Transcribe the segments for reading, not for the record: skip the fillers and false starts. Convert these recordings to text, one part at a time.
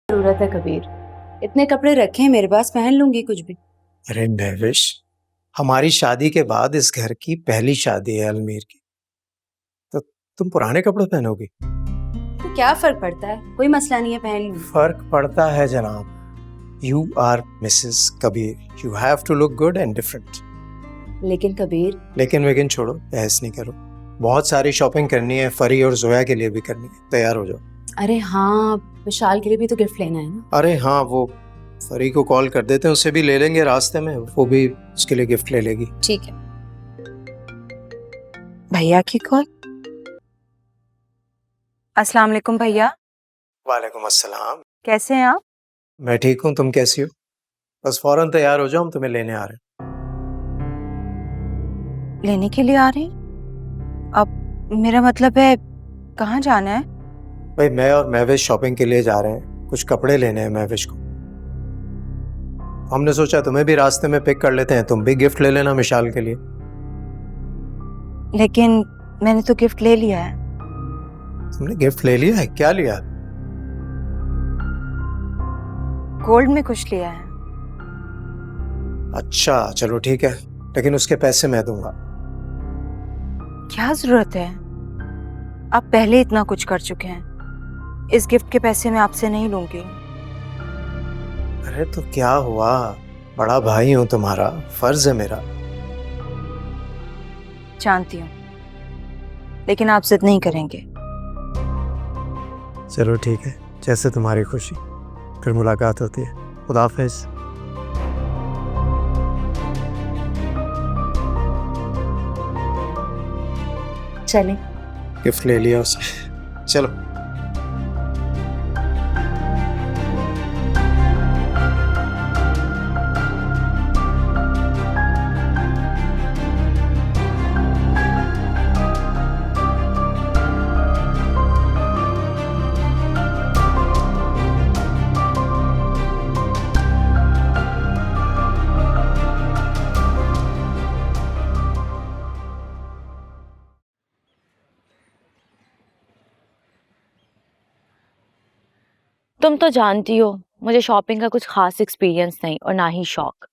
जरूरत है कबीर। इतने कपड़े रखे हैं मेरे पास, पहन लूंगी कुछ भी। अरे महविश, हमारी शादी के बाद इस घर की पहली शादी है अलमीर की, तो तुम पुराने कपड़े पहनोगी? तो क्या फर्क पड़ता है, कोई मसला नहीं है, पहन लूंगी। फर्क पड़ता है जनाब। You are Mrs Kabir, you have to look good and different. लेकिन कबीर, लेकिन छोड़ो, बहस नहीं करो। बहुत सारी शॉपिंग करनी है, फरी और जोया के लिए भी करनी है। तैयार हो जाओ। अरे हाँ, विशाल के लिए भी तो गिफ्ट लेना है ना। अरे हाँ, वो फरी को कॉल कर देते हैं, उसे भी ले लेंगे रास्ते में, वो भी उसके लिए गिफ्ट ले लेगी। ठीक है। भैया की कॉल। अस्सलाम वालेकुम भैया। वालेकुम अस्सलाम। कैसे हैं आप? मैं ठीक हूँ, तुम कैसी हो? बस फौरन तैयार हो जाओ, हम तुम्हें लेने आ रहे हैं। लेने के लिए आ रहे हैं? अब मेरा मतलब है कहाँ जाना है? भाई, मैं और महविश शॉपिंग के लिए जा रहे हैं, कुछ कपड़े लेने हैं महविश को। हमने सोचा तुम्हें भी रास्ते में पिक कर लेते हैं, तुम भी गिफ्ट ले लेना मिशाल के लिए। लेकिन मैंने तो गिफ्ट ले लिया है। तुमने गिफ्ट ले लिया है? क्या लिया? गोल्ड में कुछ लिया है। अच्छा चलो ठीक है, लेकिन उसके पैसे मैं दूंगा। क्या जरूरत है? आप पहले इतना कुछ कर चुके हैं। इस गिफ्ट के पैसे मैं आपसे नहीं लूंगी। अरे तो क्या हुआ, बड़ा भाई हूं तुम्हारा, फर्ज है मेरा। जानती हूँ, लेकिन आप जिद नहीं करेंगे। चलो ठीक है, जैसे तुम्हारी खुशी। फिर मुलाकात होती है। खुदा हाफिज। चले। गिफ्ट ले लिया उसे, चलो। तुम तो जानती हो मुझे शॉपिंग का कुछ खास एक्सपीरियंस नहीं और ना ही शौक,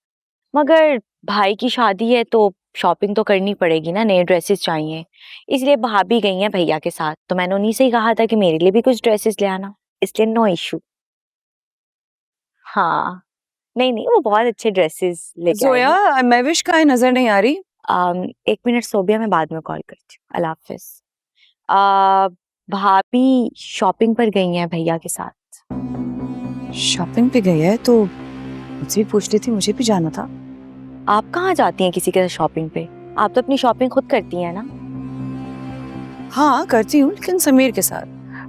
मगर भाई की शादी है तो शॉपिंग तो करनी पड़ेगी ना, नए ड्रेसेस चाहिए। इसलिए भाभी गई हैं भैया के साथ, तो मैंने उन्हीं से ही कहा था कि मेरे लिए भी कुछ ड्रेसेस ले आना, इसलिए नो इशू। हाँ, नहीं नहीं, वो बहुत अच्छे ड्रेसेस लेके आएगी। जोया, महविश का नजर नहीं आ रही। एक मिनट सोबिया, मैं बाद में कॉल करती हूँ। अल्लाह हाफिज। आ, भाभी शॉपिंग पर गई हैं भैया के साथ। शॉपिंग पे गई है तो मुझसे भी पूछ रही थी, मुझे भी जाना था। आप कहाँ जाती हैं किसी के साथ शॉपिंग पे? आप तो अपनी शॉपिंग खुद करती हैं ना। हाँ करती हूँ, लेकिन समीर के साथ।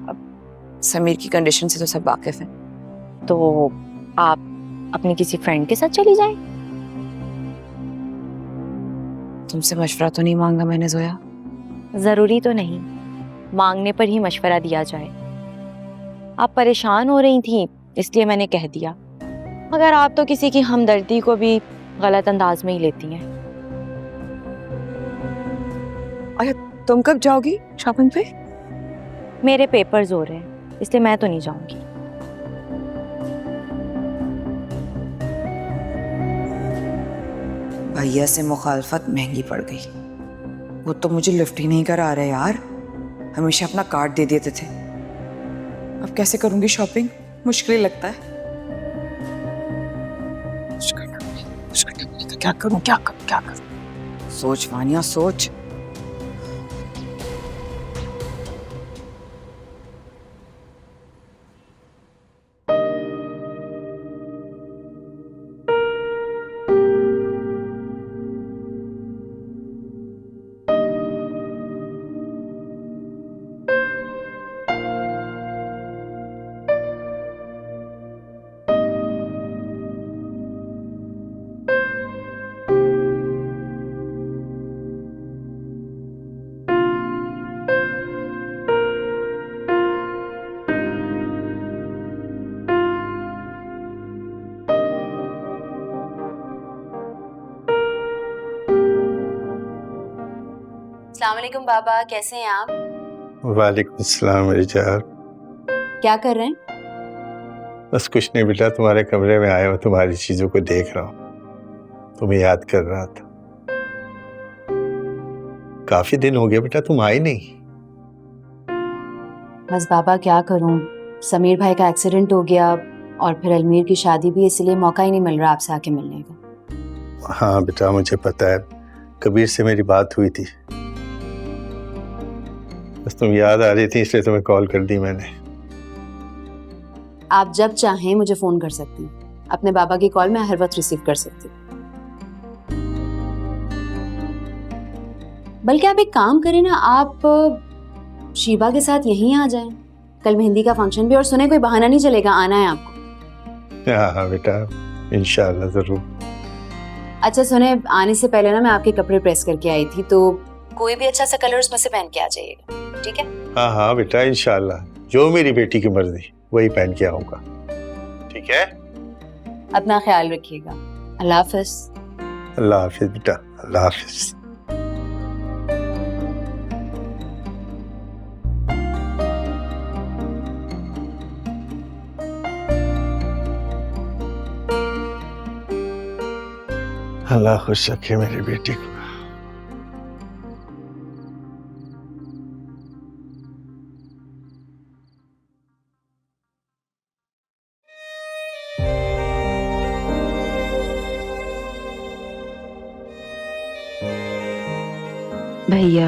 अब समीर की कंडीशन से तो सब वाकिफ हैं। तो आप अपनी किसी फ्रेंड के साथ चली जाएं। तुमसे मशवरा तो नहीं मांगा मैंने जोया। जरूरी तो नहीं, मांगने पर ही मशवरा दिया जाए। आप परेशान हो रही थी इसलिए मैंने कह दिया, मगर आप तो किसी की हमदर्दी को भी गलत अंदाज में ही लेती हैं। तुम कब जाओगी शॉपिंग पे? मेरे पेपर्स हो रहे हैं इसलिए मैं तो नहीं जाऊंगी। भैया से मुखालफत महंगी पड़ गई। वो तो मुझे लिफ्ट ही नहीं करा रहे यार, हमेशा अपना कार्ड दे देते थे। अब कैसे करूंगी शॉपिंग, मुश्किल ही लगता है। क्या करूं क्या करूं क्या करूं? सोच वानिया सोच। अस्सलाम वालेकुम बाबा, कैसे हैं आप? वालेकुम अस्सलाम रिजा। क्या कर रहे हैं? बस कुछ नहीं बेटा, तुम्हारे कमरे में आया हूँ, तुम्हारी चीजों को देख रहा हूँ, तुम्हें याद कर रहा था। काफी दिन हो गए बेटा, तुम आई नहीं। बस बाबा क्या करूं, समीर भाई का एक्सीडेंट हो गया और फिर अलमीर की शादी भी, इसलिए मौका ही नहीं मिल रहा आपसे आके मिलने का। हाँ बेटा, मुझे पता है, कबीर से मेरी बात हुई थी, बस तुम याद आ रही थी इसलिए तुम्हें कॉल कर दी मैंने। आप जब चाहें मुझे फोन कर सकती हैं, अपने बाबा की कॉल मैं हर वक्त रिसीव कर सकती हूँ। बल्कि आप एक काम करें ना, आप शीबा के साथ यहीं आ जाएं, कल मेहंदी का फंक्शन भी, और सुने कोई बहाना नहीं चलेगा, आना है आपको। हाँ हाँ बेटा, इंशाल्लाह जरूर। अच्छा सुने, आने से पहले ना मैं आपके कपड़े प्रेस करके आई थी, तो कोई भी अच्छा सा कलर उसमें से पहन के आ जाइएगा, ठीक है? हाँ हाँ बेटा, इंशाल्लाह जो मेरी बेटी की मर्जी वही पहन के आऊंगा, ठीक है? अपना ख्याल रखिएगा। अल्लाह हाफिज। अल्लाह हाफिज बेटा, अल्लाह हाफिज। अल्लाह खुश रखे मेरी बेटी को। भैया,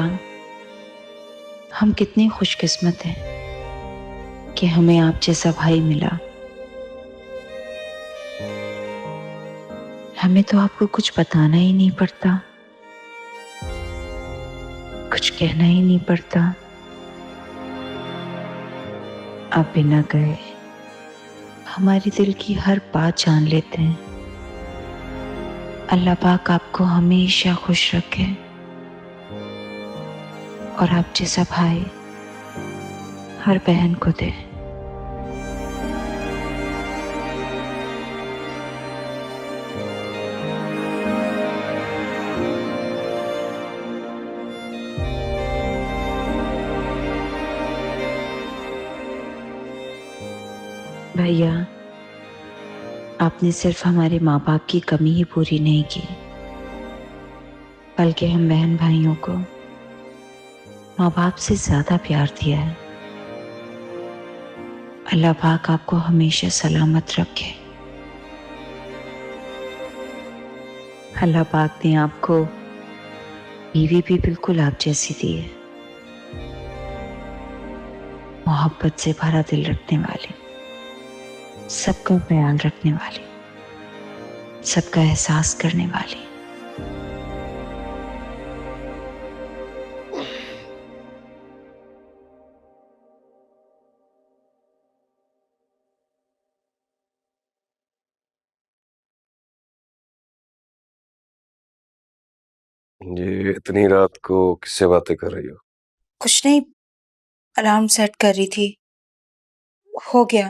हम कितने खुशकिस्मत हैं कि हमें आप जैसा भाई मिला। हमें तो आपको कुछ बताना ही नहीं पड़ता, कुछ कहना ही नहीं पड़ता। आप बिना गए हमारी दिल की हर बात जान लेते हैं। अल्लाह पाक आपको हमेशा खुश रखे और आप जैसा भाई हर बहन को दे। भैया, आपने सिर्फ हमारे माँ बाप की कमी ही पूरी नहीं की, बल्कि हम बहन भाइयों को माँ बाप से ज्यादा प्यार दिया है। अल्लाह पाक आपको हमेशा सलामत रखे। अल्लाह पाक ने आपको बीवी भी बिल्कुल आप जैसी दी है, मोहब्बत से भरा दिल रखने वाली, सबका ख्याल रखने वाली, सबका एहसास करने वाली। ये इतनी रात को किससे बातें कर रही हो? कुछ नहीं, अलार्म सेट कर रही थी, हो गया।